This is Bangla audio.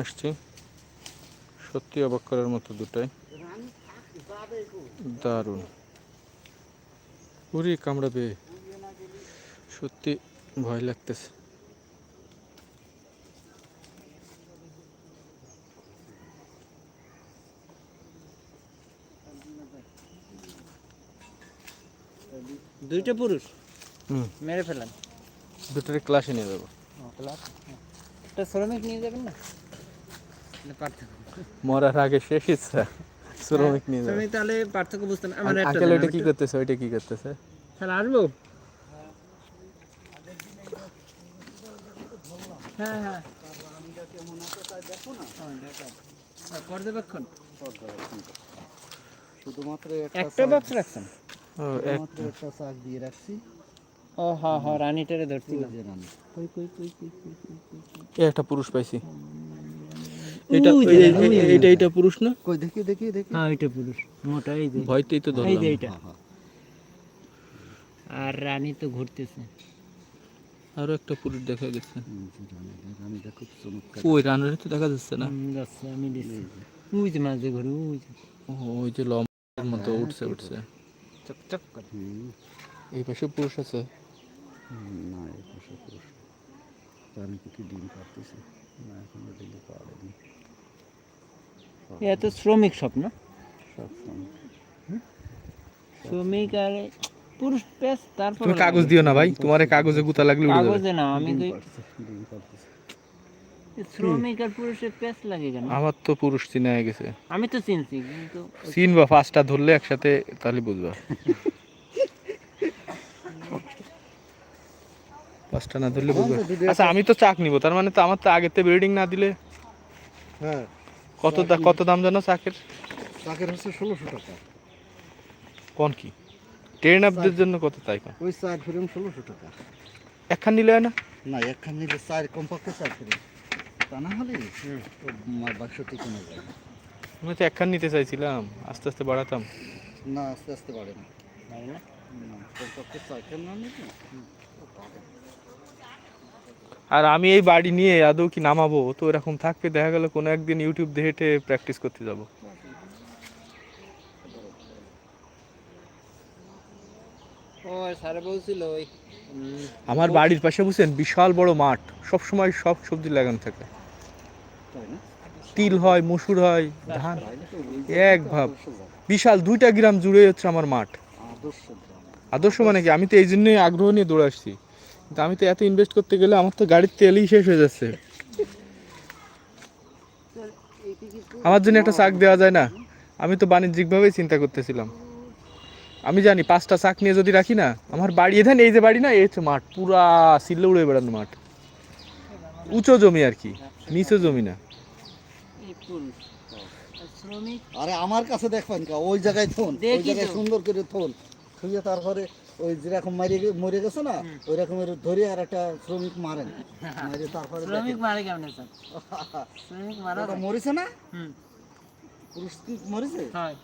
আসছি সত্যি অবাক করার মতো দুটাই দারুণ উড়ি কামড়াবে সত্যি ভয় লাগতেছে দুইটা পুরুষ মেরে ফেলেন দুটোরে ক্লাসে নিয়ে যাবো একটা শ্রমিক নিয়ে যাবেন না মরার আগে শেষ ইচ্ছা শ্রমিক নিয়ে যাবে শ্রমিক তাহলে পার্থক্য বুঝতেন আমার একটা আঙ্কেল এটা কি করতেছে ওইটা কি করতেছে তাহলে আসবো হ্যাঁ হ্যাঁ পর্যবেক্ষণ শুধুমাত্র একটা বক্স রাখছেন একটা চাক দিয়ে রাখছি ও হ্যাঁ হ্যাঁ রানীটারে ধরছিলাম কই কই কই কই কই কই একটা পুরুষ পাইছি এটা পুরুষ না কই দেখি দেখি দেখি হ্যাঁ এটা পুরুষ মোটা এই যে ভয়তেই তো এই ধরলাম যে এটা আর রানী তো ঘুরতেছে আরো একটা পুরুষ দেখা গেছে রানীটা খুব চমৎকার ওই রানের তো দেখা যাচ্ছে না যাচ্ছে আমি দিচ্ছি ওই যে মাঝে ঘুরে ওই যে ওই যে লম্বার মতো উঠছে চকচক করে এই পাশে পুরুষ আছে না এই পাশে পুরুষ রানী কি ডিম পারতেছে না এখন ডিম পারেনি এটা তো শ্রমিক স্বপ্ন সব সময় শ্রমিক আর পুরুষ পেস তারপর তুমি কাগজ দিও না ভাই তোমার কাগজে গুতা লাগলে উড়ে যাবে কাগজে না আমি ডিম কই পারতেছে শ্রমিক আর পুরুষের পেস লাগে কেন আমার তো পুরুষ চিনে গেছে আমি তো চিনছি কিন্তু চিনবা পাঁচটা ধরলে একসাথে তাহলে বুঝবা পাঁচটা না ধরলে বুঝবা আচ্ছা আমি তো চাক নিব তার মানে তো আমার তো আগেতে ব্রিডিং না দিলে হ্যাঁ কত দাম জানো চাকের চাকের হচ্ছে 1600 টাকা কোন কি ট্রেন আপদের জন্য কত তাই কোন ওই চার ফ্রেম 1600 টাকা একখান নিলে হয় না না একখান নিলে চার কমপক্ষে চার ফ্রেম তা না হলে বাক্সটি কমে যায় আমি তো একখান নিতে চাইছিলাম আস্তে আস্তে বাড়াতাম না আস্তে আস্তে বাড়ে না পারে না কমপক্ষে চারখান না নিলে আর আমি এই বাড়ি নিয়ে আদৌ কি নামাবো তো এরকম থাকবে দেখা গেল কোনো একদিন ইউটিউব দেখে প্র্যাকটিস করতে যাব ও স্যারে বলছিল ওই আমার বাড়ির পাশে বুঝছেন বিশাল বড় মাঠ সব সময় সব সবজি লাগানো থাকে তাই না তিল হয় মসুর হয় ধান এক ভাব বিশাল 2টা গ্রাম জুড়ে হচ্ছে আমার মাঠ আদর্শ গ্রাম আদর্শ মানে কি আমি তো এই জন্যই আগ্রহ নিয়ে দৌড়ে আসছি কিন্তু আমি তো এত ইনভেস্ট করতে গেলে আমার তো গাড়ির তেলই শেষ হয়ে যাচ্ছে আমার জন্য একটা চাক দেওয়া যায় না আমি তো বাণিজ্যিকভাবেই চিন্তা করতেছিলাম আমি জানি 5টা চাক নিয়ে যদি রাখি না আমার বাড়ি এখান এই যে বাড়ি না এই হচ্ছে মাঠ পুরা সিল্লে উড়ে বেড়ানো মাঠ উঁচু জমি আর কি নিচু জমি না এই পুরুষ শ্রমিক আরে আমার কাছে দেখবেন কা ওই জায়গায় থন ওই দেখি জায়গায় তো। সুন্দর করে থন থুয়ে তারপরে ওই যেরকম মরে গেছে না ওই রকমের ধরে আর একটা শ্রমিক মারেন মারে তারপরে শ্রমিক মারে কেমন স্যার শ্রমিক মারা ওটা মরেছে না হুম পুরুষ কি মরেছে হয়